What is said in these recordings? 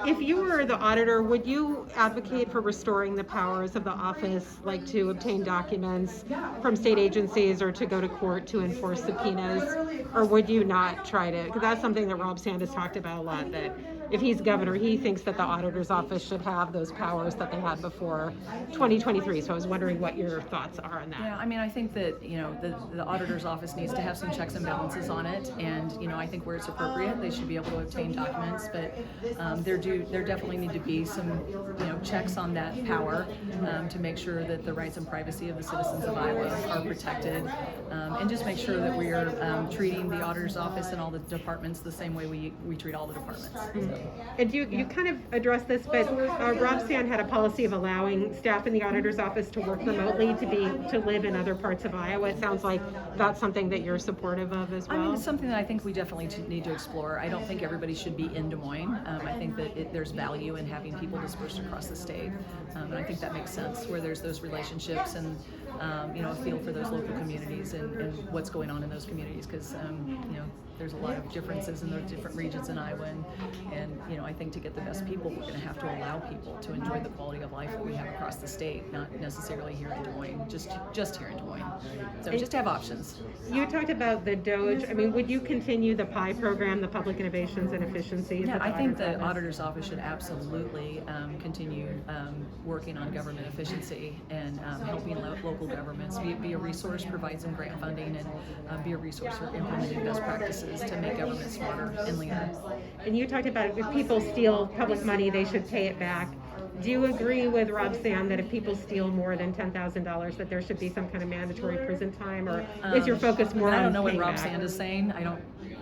If you were the auditor, would you advocate for restoring the powers of the office, like to obtain documents from state agencies or to go to court to enforce subpoenas? Or would you not try to? Because that's something that Rob Sand has talked about a lot, that if he's governor, he thinks that the auditor's office should have those powers that they had before 2023. So I was wondering what your thoughts are on that. Yeah, I mean, I think that, the auditor's office needs to have some checks and balances on it, and, I think where it's appropriate, they should be able to obtain documents, but there definitely need to be some, checks on that power to make sure that the rights and privacy of the citizens of Iowa are protected, and just make sure that we are treating the auditor's office and all the departments the same way we treat all the departments. Mm-hmm. And you kind of addressed this, but Rob Sand had a policy of allowing staff in the auditor's office to work remotely, to live in other parts of Iowa. It sounds like that's something that you're supportive of as well. I mean, it's something that I think we definitely need to explore. I don't think everybody should be in Des Moines. I think that there's value in having people dispersed across the state, and I think that makes sense where there's those relationships and a feel for those local communities and what's going on in those communities, because there's a lot of differences in those different regions in Iowa, and I think to get the best people, we're going to have to allow people to enjoy the quality of life that we have across the state, not necessarily here in Des Moines, just here in Des Moines. So just have options. You talked about the DOGE. I mean, would you continue the PI program, the Public Innovations and Efficiencies? Yeah, I think the auditor's office should absolutely continue working on government efficiency and helping local governments be a resource, provide some grant funding, and be a resource for implementing best practices to make government smarter and leaner. And you talked about if people steal public money, they should pay it back. Do you agree with Rob Sand that if people steal more than $10,000, that there should be some kind of mandatory prison time, or is your focus more on I don't know what paying Rob back? Sand is saying.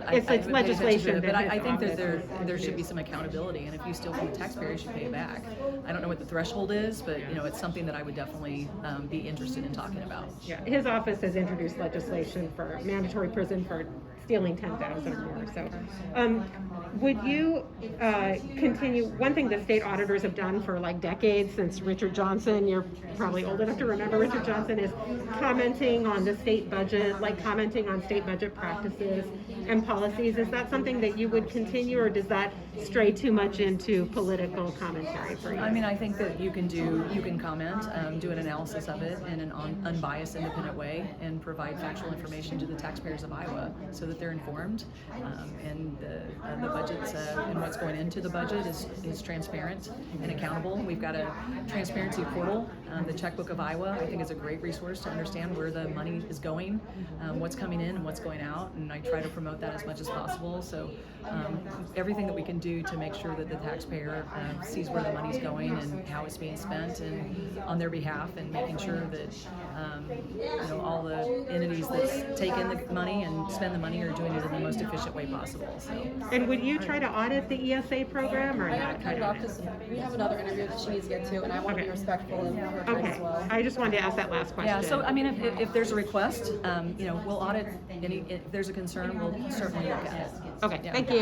It's legislation, but I think that there should be some accountability, and if you steal from the taxpayer, you should pay it back. I don't know what the threshold is, but it's something that I would definitely be interested in talking about. Yeah, his office has introduced legislation for mandatory prison for stealing 10,000 or more. So, would you continue? One thing the state auditors have done for like decades, since Richard Johnson, you're probably old enough to remember Richard Johnson, is commenting on the state budget, like commenting on state budget practices and policies. Is that something that you would continue, or does that stray too much into political commentary for you? I mean, I think that you can comment, do an analysis of it in an unbiased, independent way, and provide factual information to the taxpayers of Iowa so that they're informed, and the budgets and what's going into the budget is transparent and accountable. We've got a transparency portal, the Checkbook of Iowa. I think is a great resource to understand where the money is going, what's coming in and what's going out, and I try to promote that as much as possible. So everything that we can do to make sure that the taxpayer sees where the money's going and how it's being spent, and on their behalf, and making sure that all the entities that take in the money and spend the money are doing it in the most efficient way possible. So. And would you try to audit the ESA program, or I not? gotta cut it off because we have another interview that she needs to get to, and I want to be respectful of her time as well. I just wanted to ask that last question. Yeah, so I mean, if there's a request, we'll audit any. If there's a concern, we'll certainly look at it. Okay, Yeah. thank you.